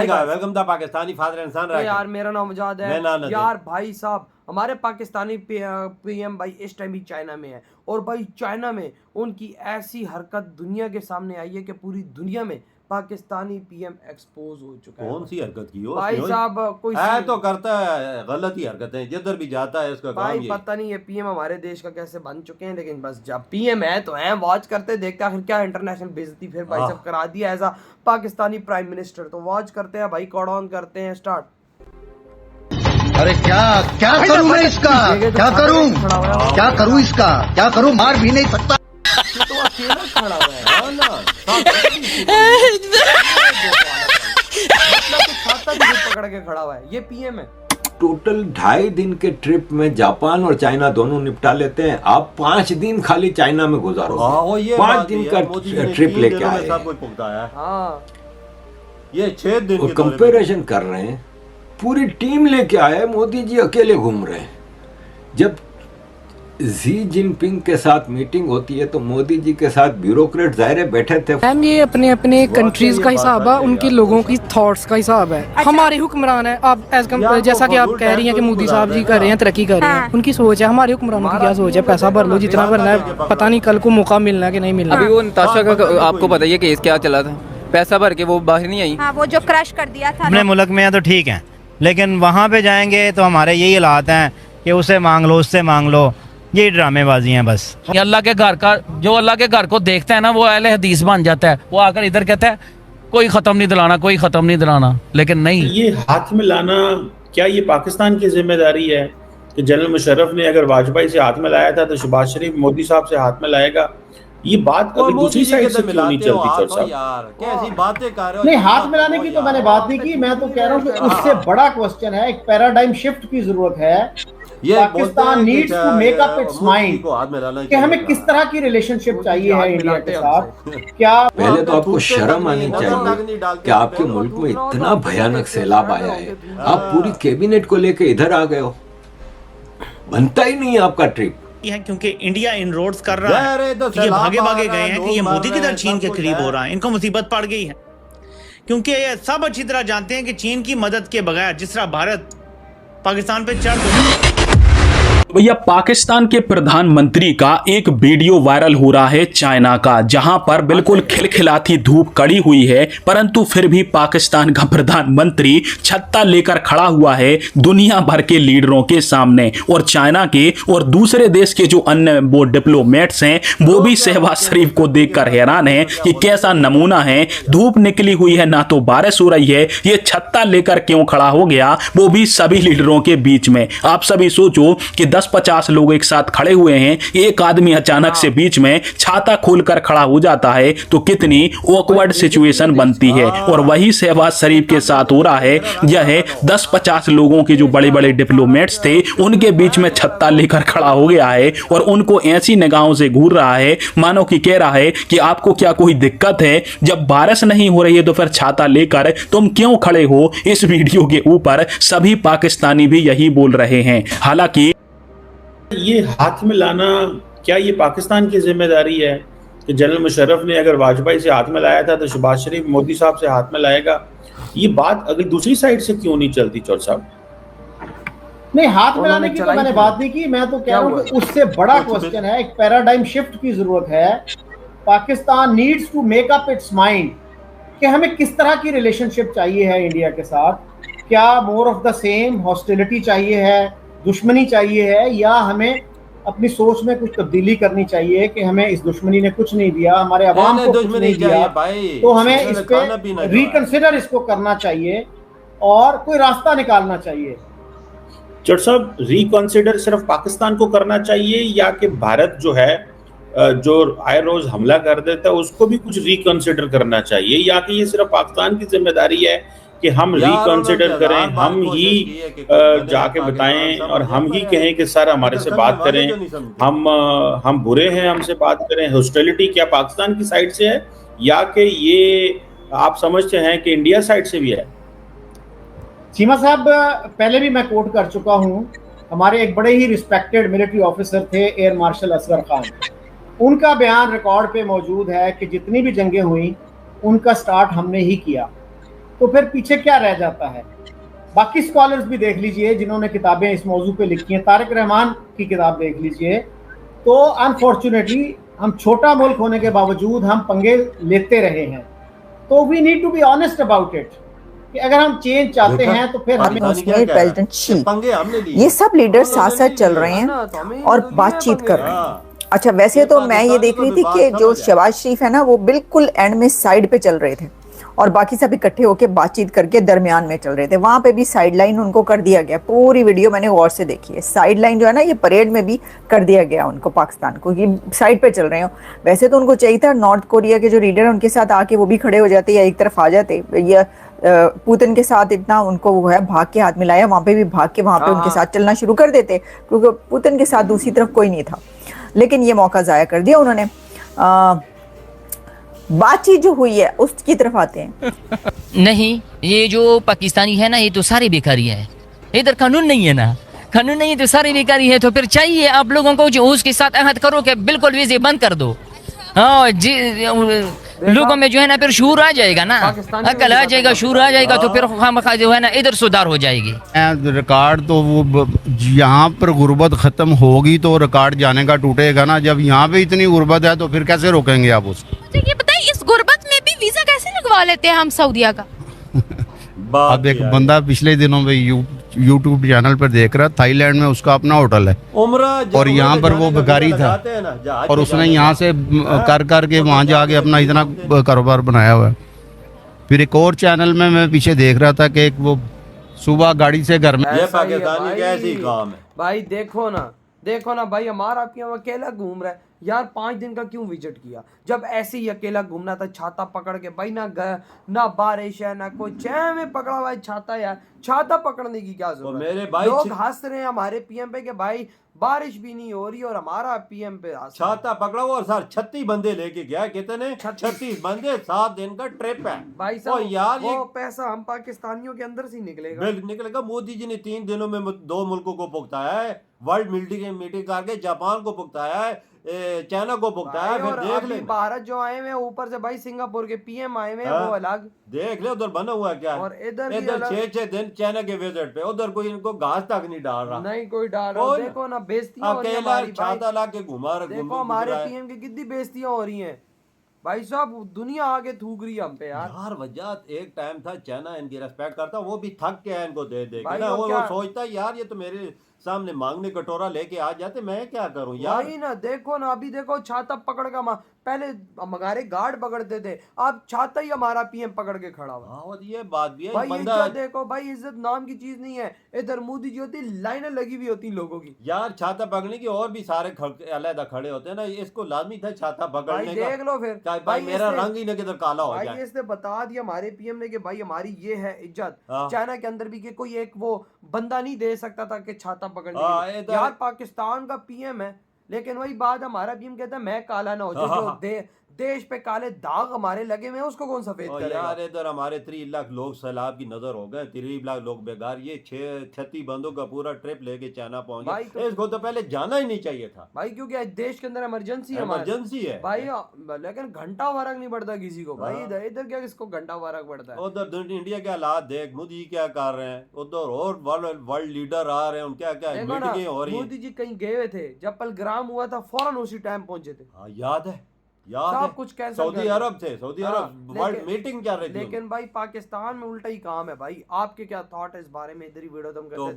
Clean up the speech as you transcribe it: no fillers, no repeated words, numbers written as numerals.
Welcome the Pakistani father इंसान तो यार मेरा नाम मुजाद है। मैं यार भाई साहब हमारे पाकिस्तानी पीएम भाई इस टाइम भी चाइना में है और भाई चाइना में उनकी ऐसी हरकत दुनिया के सामने आई है कि पूरी दुनिया में पाकिस्तानी पीएम एक्सपोज हो चुका है। कौन सी हरकत की हो भाई साहब कोई है तो करता है गलत ही हरकतें जिधर भी जाता है इसका भाई काम ये। पता नहीं ये पीएम हमारे देश का कैसे बन चुके हैं, लेकिन बस जब पीएम है तो हैं, वॉच करते देखते आखिर क्या इंटरनेशनल बेइज्जती फिर भाई सब करा दिया as a Pakistani prime minister. तो वॉच करते हैं भाई, कॉर्ड ऑन करते हैं, स्टार्ट। अरे क्या क्या करूं मैं इसका, क्या करूं इसका, क्या करूं, मार भी नहीं सकता तो अकेला खड़ा हुआ है ना, खाता भी पकड़ के खड़ा हुआ है, ये पीएम है। टोटल 2.5 दिन के ट्रिप में जापान और चाइना दोनों निपटा लेते हैं। आप 5 दिन खाली चाइना में गुजारो, 5 दिन का ट्रिप लेके आए ये 6 दिन और कंपैरिजन कर रहे हैं। पूरी टीम लेके आए, मोदी जी अकेले घूम रहे हैं। जब जी जिनपिंग के साथ मीटिंग होती है तो मोदी जी के साथ ब्यूरोक्रेट ज़ाहिर बैठे थे। मैम ये अपने अपने कंट्रीज का हिसाब है, उनकी लोगों की थॉट्स का हिसाब है। हमारे हुक्मरान है, आप जैसा कि आप कह रही हैं कि मोदी साहब जी कर रहे हैं, तरक्की कर रहे हैं, उनकी सोच है। हमारे हुक्मरानों की क्या सोच है? पैसा भर लो जितना भरना है, पता नहीं कल को मौका मिलना है कि नहीं मिलना। अभी वो नताशा का आपको पता ही है केस क्या चला था, पैसा भर के वो बाहर नहीं आई। हाँ, वो जो क्रश कर दिया था। अपने मुल्क में है तो ठीक है, लेकिन वहाँ पे जाएंगे तो हमारे यही हालात हैं कि उससे मांग लो, उससे मांग लो, ये ड्रामेबाजी हैं बस। अल्लाह के घर का जो अल्लाह के घर को देखता है ना, वो अहले हदीस बन जाता है। वो आकर इधर कहता है कोई ख़त्म नहीं दिलाना, कोई ख़त्म नहीं दिलाना, लेकिन नहीं। ये हाथ में लाना क्या ये पाकिस्तान की जिम्मेदारी है कि जनरल मुशर्रफ ने अगर वाजपेयी से हाथ में लाया था तो शहबाज शरीफ मोदी साहब से हाथ में लाएगा? ये बात दूसरी साइड से क्यों नहीं चलती? चल साहब कैसी बातें कर रहे हो? नहीं, हाथ मिलाने की तो मैंने बात नहीं की। मैं तो कह रहा हूँ कि उससे बड़ा क्वेश्चन है, एक पैराडाइम शिफ्ट की जरूरत है। Pakistan needs to make up its mind कि हमें किस तरह की रिलेशनशिप चाहिए है इंडिया के साथ। क्या पहले तो आपको शर्म आनी चाहिए कि आपके मुल्क में इतना भयानक सैलाब आया है, आप पूरी कैबिनेट को लेके इधर आ गए हो। बनता ही नहीं आपका ट्रिप है, क्योंकि इंडिया इनरोड्स कर रहा है। तो ये भागे भागे गए हैं कि ये मोदी की तरह चीन के करीब हो रहा है, इनको मुसीबत पड़ गई है, क्योंकि ये सब अच्छी तरह जानते हैं कि चीन की मदद के बगैर जिस तरह भारत पाकिस्तान पे चढ़। भैया पाकिस्तान के प्रधानमंत्री का एक वीडियो वायरल हो रहा है चाइना का, जहां पर बिल्कुल खिलखिलाती धूप कड़ी हुई है, परंतु फिर भी पाकिस्तान का प्रधानमंत्री छत्ता लेकर खड़ा हुआ है दुनिया भर के लीडरों के सामने। और चाइना के और दूसरे देश के जो अन्य वो डिप्लोमेट्स हैं वो भी शहबाज शरीफ को देखकर हैरान है कि कैसा नमूना है। धूप निकली हुई है, ना तो बारिश हो रही है, ये छत्ता लेकर क्यों खड़ा हो गया, वो भी सभी लीडरों के बीच में। आप सभी सोचो कि 10-50 लोग एक साथ खड़े हुए हैं, एक आदमी अचानक से बीच में छाता खोलकर खड़ा हो जाता है तो कितनी ऑकवर्ड सिचुएशन बनती है। और वही शहबाज शरीफ के साथ हो रहा है। यह 10-50 लोगों के जो बड़े बड़े डिप्लोमेट्स थे उनके बीच में छत्ता लेकर खड़ा हो गया है और उनको ऐसी निगाहों से घूर रहा है मानो कि कह रहा है कि आपको क्या कोई दिक्कत है? जब बारिश नहीं हो रही है तो फिर छाता लेकर तुम क्यों खड़े हो? इस वीडियो के ऊपर सभी पाकिस्तानी भी यही बोल रहे हैं। हालांकि ये हाथ में लाना क्या ये पाकिस्तान की जिम्मेदारी है कि जनरल मुशर्रफ ने अगर वाजपेयी से हाथ में लाया था तो शहबाज शरीफ मोदी साहब से हाथ में लाएगा? ये बात अगर दूसरी साइड से क्यों नहीं चलती? चौर साहब नहीं, हाथ मिलाने की तो मैंने बात नहीं की। मैं तो कह रहा हूँ कि उससे बड़ा क्वेश्चन है, एक पैराडाइम शिफ्ट की जरूरत है। Pakistan needs to make up its mind कि हमें किस तरह की रिलेशनशिप चाहिए है इंडिया के साथ। क्या more of the same hostility चाहिए है, दुश्मनी चाहिए है, या हमें अपनी सोच में कुछ तब्दीली करनी चाहिए कि हमें इस दुश्मनी ने कुछ नहीं दिया, हमारे अवाम को कुछ नहीं दिया, तो हमें इस पे रिकंसिडर इसको करना चाहिए और कोई रास्ता निकालना चाहिए। चौर साहब, रिकंसिडर सिर्फ पाकिस्तान को करना चाहिए या कि भारत जो है जो आए रोज हमला कर देता है उसको भी कुछ रिकंसिडर करना चाहिए, या कि ये सिर्फ पाकिस्तान की जिम्मेदारी है कि हम रिकंसिडर करें, हम ही जाके बताएं और हम ही कहें कि सर हमारे से बात करें, हम बुरे हैं, हमसे बात करें? हॉस्टिलिटी क्या पाकिस्तान की साइड से है या कि ये आप समझते हैं कि इंडिया साइड से भी है? चीमा साहब, पहले भी मैं कोट कर चुका हूं, हमारे एक बड़े ही रिस्पेक्टेड मिलिट्री ऑफिसर थे एयर मार्शल असगर खान। उनका बयान रिकॉर्ड पे मौजूद है कि जितनी भी जंगें हुई उनका स्टार्ट हमने ही किया। तो फिर पीछे क्या रह जाता है। बाकी स्कॉलर्स भी देख लीजिए जिन्होंने किताबें इस मौजू पे लिखी हैं, तारिक रहमान की किताब देख लीजिए। तो अनफॉर्चुनेटली हम छोटा मुल्क होने के बावजूद हम पंगे लेते रहे हैं। तो we need to be honest about it कि अगर हम चेंज चाहते हैं तो फिर हमें प्रेसिडेंट शी, ये सब लीडर साथ साथ चल रहे हैं और बातचीत कर रहे हैं। अच्छा, वैसे तो मैं ये देख रही थी कि जो शहबाज शरीफ है ना, वो बिल्कुल एंड में साइड पे चल रहे थे और बाकी सब इकट्ठे होकर बातचीत करके दरमियान में चल रहे थे। वहां पे भी साइड लाइन उनको कर दिया गया। पूरी वीडियो मैंने गौर से देखी है। साइड लाइन जो है ना, ये परेड में भी कर दिया गया उनको, पाकिस्तान को, ये साइड पे चल रहे हो। वैसे तो उनको चाहिए था नॉर्थ कोरिया के जो लीडर है उनके साथ आके वो भी खड़े हो जाते या एक तरफ आ जाते। या पुतिन के साथ इतना उनको वो है भाग के हाथ मिलाया, वहां पे भी भाग के वहां पे उनके साथ चलना शुरू कर देते, क्योंकि पुतिन के साथ दूसरी तरफ कोई नहीं था। लेकिन ये मौका जाया कर दिया उन्होंने। बातचीत जो हुई है उसकी तरफ आते हैं। नहीं, ये जो पाकिस्तानी है ना, ये तो सारे बेकारी है। इधर कानून नहीं है ना, कानून नहीं है तो सारे बेकारी है। तो फिर चाहिए आप लोगों को जो उसके साथ अहद करो कि बिल्कुल वीजे बंद कर दो। हाँ जी, लोगों में जो है ना फिर शूर आ जाएगा ना, अकल आ जाएगा, शूर आ जाएगा, तो फिर खामखा जो है ना इधर सुधार हो जाएगी। रिकॉर्ड तो वो यहाँ पर गुर्बत खत्म होगी तो रिकॉर्ड जाने का टूटेगा ना। जब यहाँ पे इतनी गुर्बत है तो फिर कैसे रोकेंगे आप उसको? ये बताइए, इस गुर्बत में भी वीजा कैसे लगवा लेते हैं हम सऊदीया का? अब एक बंदा पिछले दिनों में यूट्यूब चैनल पर देख रहा, थाईलैंड में उसका अपना होटल है और यहाँ पर वो भिखारी था और उसने यहाँ से कर करके वहाँ जाके अपना इतना कारोबार बनाया हुआ है। फिर एक और चैनल में मैं पीछे देख रहा था कि एक वो सुबह गाड़ी से घर में, ये पाकिस्तानी कैसी काम है भाई। देखो ना भाई, हमारा पीएम अकेला घूम रहा है यार। 5 दिन का क्यों विजिट किया? जब ऐसे ही अकेला घूमना था, छाता पकड़ के भाई, ना बारिश है ना कोई, चैन में पकड़ा हुआ है छाता। यार छाता पकड़ने की क्या जरूरत है? मेरे भाई लोग हंस रहे हैं हमारे पीएम पे कि भाई बारिश भी नहीं हो रही और हमारा पीएम पे छाता पकड़ा हुआ। और सर 36 बंदे लेके गया। कितने? 36 बंदे, 7 दिन का ट्रिप है भाई साहब। यार वो पैसा हम पाकिस्तानियों के अंदर से निकलेगा। मोदी जी ने 3 दिनों में 2 मुल्कों को भुगताया है। वर्ल्ड मीटिंग करके जापान को भुगताया है, चाइना को भुगताया है। फिर देख ले भारत जो आए हुए ऊपर से भाई, सिंगापुर के पीएम आए हुए वो अलग। देख ले उधर बना हुआ क्या है। और इधर 6 दिन चाइना के विजिट पे, उधर कोई इनको घास तक नहीं डाल रहा। नहीं कोई डाल रहा। देखो ना बेइज्जतियां हो रही हैं हमारी। छाता ला के घुमा देखो हमारे पीएम की कितनी बेइज्जतियां हो रही हैं भाई साहब। दुनिया आगे थूक रही है हम पे यार। वजह एक टाइम था चाइना इनकी रेस्पेक्ट करता, वो भी थक के है इनको दे के ना। वो सोचता यार ये तो मेरे सामने मांगने कटोरा लेके आ जाते, मैं क्या करूं यार। वही ना, देखो ना अभी देखो छाता पकड़ का पहले हमारे गार्ड पकड़ते थे, अब छाता ही हमारा पीएम पकड़ के खड़ा हुआ। और ये बात भी है भाई बंदा देखो भाई, इज्जत नाम की चीज नहीं है। इधर मोदी जी होती, लाइनें लगी हुई होती लोगों की यार। छाता पकड़ने की और भी सारे अलग खड़े होते हैं ना, इसको लाजमी था छाता पकड़ने का। देख लो फिर भाई मेरा रंग ही ना किधर काला हो जाए। इसने बता दिया हमारे पीएम ने कि भाई हमारी ये है इज्जत। चाइना के अंदर भी कि कोई एक वो बंदा नहीं दे सकता था कि छाता पकड़ने। यार पाकिस्तान का पीएम है, लेकिन वही बात, हमारा पीएम कहता है मैं काला ना हो जाए। देश पे काले दाग हमारे लगे हुए हैं, उसको कौन सफेद करेगा? यार इधर हमारे 3 लाख लोग सैलाब की नजर हो गए, 3 लाख लोग बेकार। ये 36 बंदों का पूरा ट्रिप लेके चाइना पहुंच गए। इसको तो पहले जाना ही नहीं चाहिए था भाई, क्योंकि देश के अंदर इमरजेंसी है भाई। लेकिन घंटा फर्क नहीं पड़ता किसी को भाई। इधर क्या किसको घंटा फर्क पड़ता है? उधर इंडिया के हालात देख, मोदी क्या कर रहे हैं। उधर और वर्ल्ड लीडर आ रहे हैं, उनके क्या मीटिंगें हो रही हैं। मोदी जी कहीं गए हुए थे, जब पहलगाम हुआ था फौरन उसी टाइम पहुंचे थे। याद है सब कुछ cancel. Saudi Arab world meeting कर रहे थे। लेकिन भाई पाकिस्तान में उल्टा ही काम है भाई। आपके क्या थॉट है इस बारे में? इधर ही वीडियो तुम करते हैं।